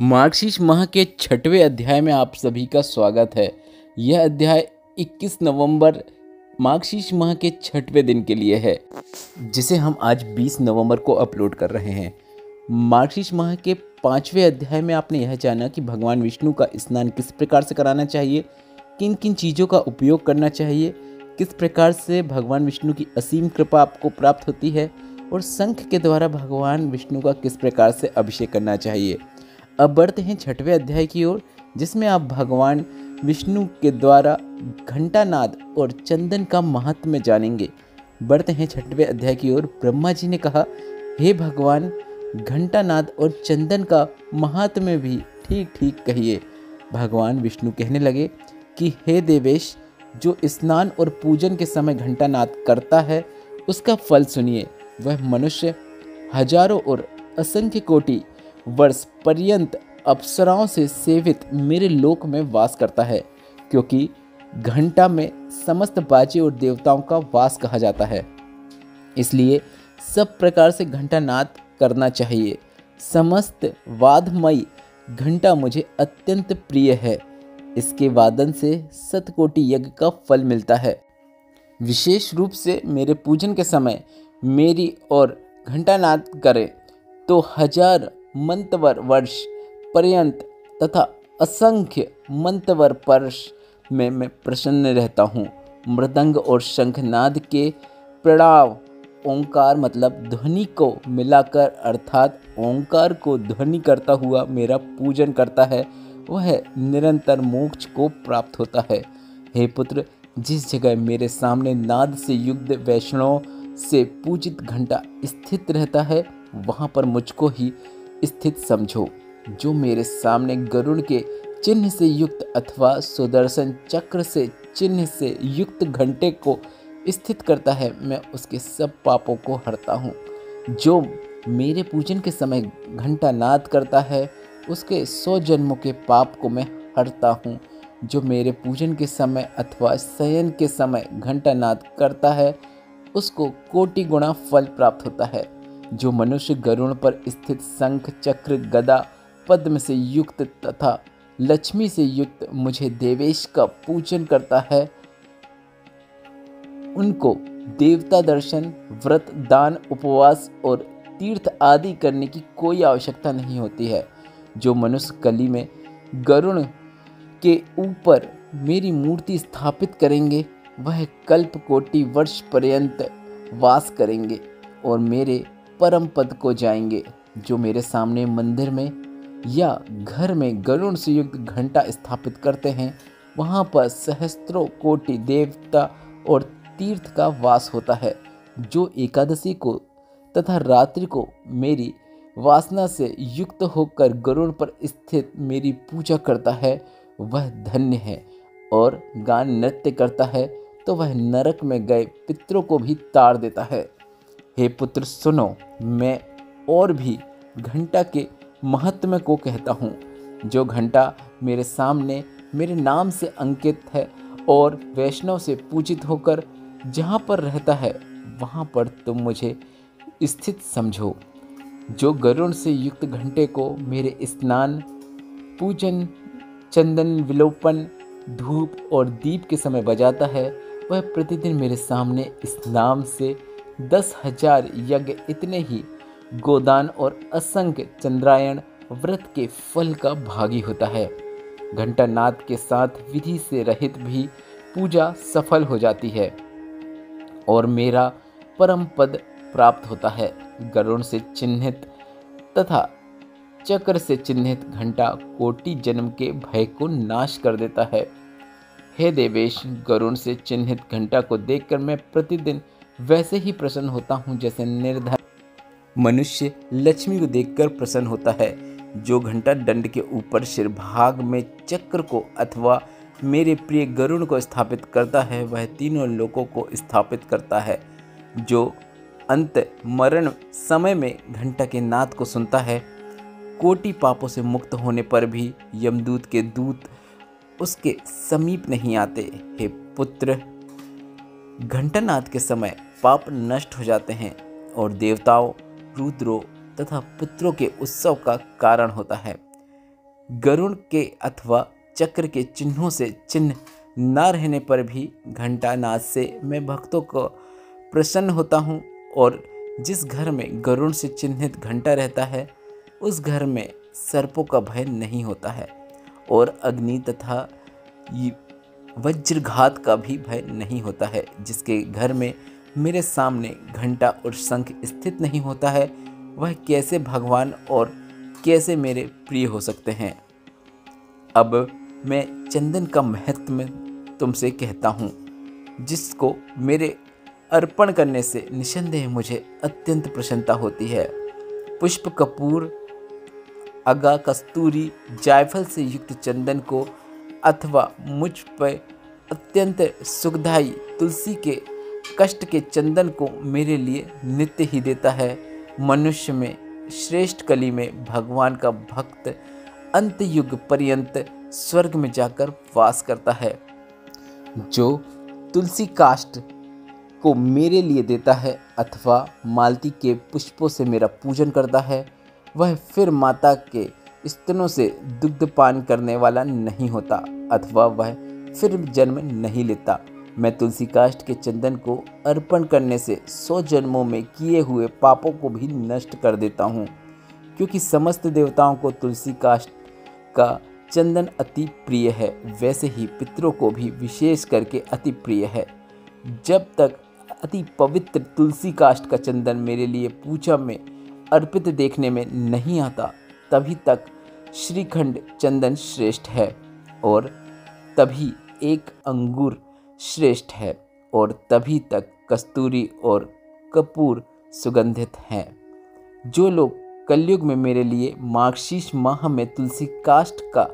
मार्गशीर्ष माह के 6वें अध्याय में आप सभी का स्वागत है। यह अध्याय 21 नवंबर मार्गशीर्ष माह के 6वें दिन के लिए है, जिसे हम आज 20 नवंबर को अपलोड कर रहे हैं। मार्गशीर्ष माह के 5वें अध्याय में आपने यह जाना कि भगवान विष्णु का स्नान किस प्रकार से कराना चाहिए, किन किन चीज़ों का उपयोग करना चाहिए, किस प्रकार से भगवान विष्णु की असीम कृपा आपको प्राप्त होती है और शंख के द्वारा भगवान विष्णु का किस प्रकार से अभिषेक करना चाहिए। अब बढ़ते हैं 6वें अध्याय की ओर, जिसमें आप भगवान विष्णु के द्वारा घंटानाद और चंदन का महात्म्य जानेंगे। बढ़ते हैं 6वें अध्याय की ओर। ब्रह्मा जी ने कहा, हे भगवान, घंटानाद और चंदन का महात्म्य भी ठीक ठीक कहिए। भगवान विष्णु कहने लगे कि हे देवेश, जो स्नान और पूजन के समय घंटानाद करता है उसका फल सुनिए। वह मनुष्य हजारों और असंख्य कोटि वर्ष पर्यंत अप्सराओं से सेवित मेरे लोक में वास करता है, क्योंकि घंटा में समस्त बाजे और देवताओं का वास कहा जाता है। इसलिए सब प्रकार से घंटानाद करना चाहिए। समस्त वाद्यमयी घंटा मुझे अत्यंत प्रिय है। इसके वादन से शतकोटि यज्ञ का फल मिलता है। विशेष रूप से मेरे पूजन के समय मेरी और घंटानाद करें तो 1000 मंतवर वर्ष पर्यंत तथा असंख्य मंतवर वर्ष में मैं प्रसन्न रहता हूँ। मृदंग और शंखनाद के प्रणव ओंकार मतलब ध्वनि को मिलाकर अर्थात ओंकार को ध्वनि करता हुआ मेरा पूजन करता है, वह निरंतर मोक्ष को प्राप्त होता है। हे पुत्र, जिस जगह मेरे सामने नाद से युक्त वैष्णव से पूजित घंटा स्थित रहता है, वहाँ पर मुझको ही स्थित समझो। जो मेरे सामने गरुड़ के चिन्ह से युक्त अथवा सुदर्शन चक्र से चिन्ह से युक्त घंटे को स्थित करता है, मैं उसके सब पापों को हरता हूँ। जो मेरे पूजन के समय घंटा नाद करता है, उसके 100 जन्मों के पाप को मैं हरता हूँ। जो मेरे पूजन के समय अथवा शयन के समय घंटा नाद करता है, उसको कोटि गुणा फल प्राप्त होता है। जो मनुष्य गरुड़ पर स्थित शंख चक्र गदा पद्म से युक्त तथा लक्ष्मी से युक्त मुझे देवेश का पूजन करता है, उनको देवता दर्शन, व्रत, दान, उपवास और तीर्थ आदि करने की कोई आवश्यकता नहीं होती है। जो मनुष्य कली में गरुड़ के ऊपर मेरी मूर्ति स्थापित करेंगे, वह कल्प कोटि वर्ष पर्यंत वास करेंगे और मेरे परम पद को जाएंगे। जो मेरे सामने मंदिर में या घर में गरुड़ से युक्त घंटा स्थापित करते हैं, वहाँ पर सहस्त्रों कोटि देवता और तीर्थ का वास होता है। जो एकादशी को तथा रात्रि को मेरी वासना से युक्त होकर गरुड़ पर स्थित मेरी पूजा करता है, वह धन्य है। और गान नृत्य करता है तो वह नरक में गए पितरों को भी ताड़ देता है। हे पुत्र, सुनो, मैं और भी घंटा के महत्व को कहता हूँ। जो घंटा मेरे सामने मेरे नाम से अंकित है और वैष्णव से पूजित होकर जहाँ पर रहता है, वहाँ पर तुम मुझे स्थित समझो। जो गरुड़ से युक्त घंटे को मेरे स्नान, पूजन, चंदन विलोपन, धूप और दीप के समय बजाता है, वह प्रतिदिन मेरे सामने इस नाम से 10,000 यज्ञ, इतने ही गोदान और असंख्य चंद्रायण व्रत के फल का भागी होता है। घंटानाद के साथ विधि से रहित भी पूजा सफल हो जाती है और मेरा परम पद प्राप्त होता है। गरुड़ से चिन्हित तथा चक्र से चिन्हित घंटा कोटि जन्म के भय को नाश कर देता है। हे देवेश, गरुड़ से चिन्हित घंटा को देखकर मैं प्रतिदिन वैसे ही प्रसन्न होता हूँ जैसे निर्धन मनुष्य लक्ष्मी को देखकर प्रसन्न होता है। जो घंटा दंड के ऊपर शिरभाग में चक्र को अथवा मेरे प्रिय गरुड़ को स्थापित करता है, वह तीनों लोकों को स्थापित करता है। जो अंत मरण समय में घंटा के नाद को सुनता है, कोटि पापों से मुक्त होने पर भी यमदूत के दूत उसके समीप नहीं आते। हे पुत्र, घंटानाद के समय पाप नष्ट हो जाते हैं और देवताओं, रुद्रों तथा पुत्रों के उत्सव का कारण होता है। गरुड़ के अथवा चक्र के चिन्हों से चिन्ह न रहने पर भी घंटा नाद से मैं भक्तों को प्रसन्न होता हूँ। और जिस घर में गरुड़ से चिन्हित घंटा रहता है उस घर में सर्पों का भय नहीं होता है और अग्नि तथा वज्रघात का भी भय नहीं होता है। जिसके घर में मेरे सामने घंटा और शंख स्थित नहीं होता है वह कैसे भगवान और कैसे मेरे प्रिय हो सकते हैं। अब मैं चंदन का महत्व में तुमसे कहता हूँ, जिसको मेरे अर्पण करने से निसंदेह मुझे अत्यंत प्रसन्नता होती है। पुष्प, कपूर, अगा, कस्तूरी, जायफल से युक्त चंदन को अथवा मुझ पर अत्यंत सुखदायी तुलसी के कष्ट के चंदन को मेरे लिए नित्य ही देता है। मनुष्य में श्रेष्ठ कली में भगवान का भक्त अंत युग पर्यंत स्वर्ग में जाकर वास करता है। जो तुलसी काष्ठ को मेरे लिए देता है अथवा मालती के पुष्पों से मेरा पूजन करता है वह फिर माता के स्तनों से दुग्धपान करने वाला नहीं होता अथवा वह फिर जन्म नहीं लेता। मैं तुलसी काष्ठ के चंदन को अर्पण करने से 100 जन्मों में किए हुए पापों को भी नष्ट कर देता हूँ, क्योंकि समस्त देवताओं को तुलसी काष्ठ का चंदन अति प्रिय है, वैसे ही पितरों को भी विशेष करके अति प्रिय है। जब तक अति पवित्र तुलसी काष्ठ का चंदन मेरे लिए पूजा में अर्पित देखने में नहीं आता तभी तक श्रीखंड चंदन श्रेष्ठ है और तभी एक अंगूर श्रेष्ठ है और तभी तक कस्तूरी और कपूर सुगंधित हैं। जो लोग कलयुग में मेरे लिए मार्गशीर्ष माह में तुलसी काष्ठ का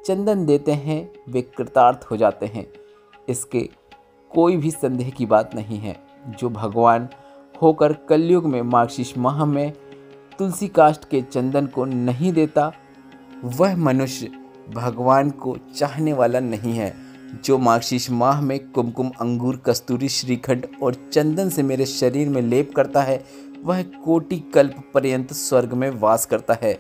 चंदन देते हैं वे कृतार्थ हो जाते हैं, इसके कोई भी संदेह की बात नहीं है। जो भगवान होकर कलयुग में मार्गशीर्ष माह में तुलसी काष्ठ के चंदन को नहीं देता वह मनुष्य भगवान को चाहने वाला नहीं है। जो मार्गशीर्ष माह में कुमकुम, अंगूर, कस्तूरी, श्रीखंड और चंदन से मेरे शरीर में लेप करता है वह कोटि कल्प पर्यंत स्वर्ग में वास करता है।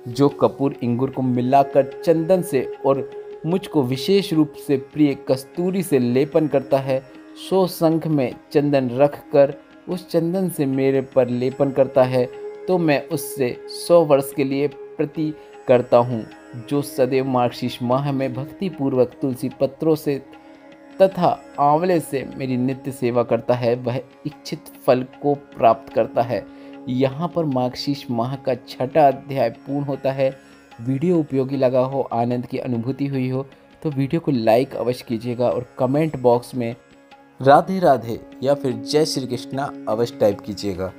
जो कपूर, इंगूर को मिलाकर चंदन से और मुझको विशेष रूप से प्रिय कस्तूरी से लेपन करता है 100 शंख में चंदन रख कर उस चंदन से मेरे पर लेपन करता है तो मैं उससे 100 वर्ष के लिए प्रति करता हूँ। जो सदैव मार्गशीर्ष माह में भक्ति पूर्वक तुलसी पत्रों से तथा आंवले से मेरी नित्य सेवा करता है वह इच्छित फल को प्राप्त करता है। यहाँ पर मार्गशीर्ष माह का 6वां अध्याय पूर्ण होता है। वीडियो उपयोगी लगा हो, आनंद की अनुभूति हुई हो तो वीडियो को लाइक अवश्य कीजिएगा और कमेंट बॉक्स में राधे राधे या फिर जय श्री कृष्णा अवश्य टाइप कीजिएगा।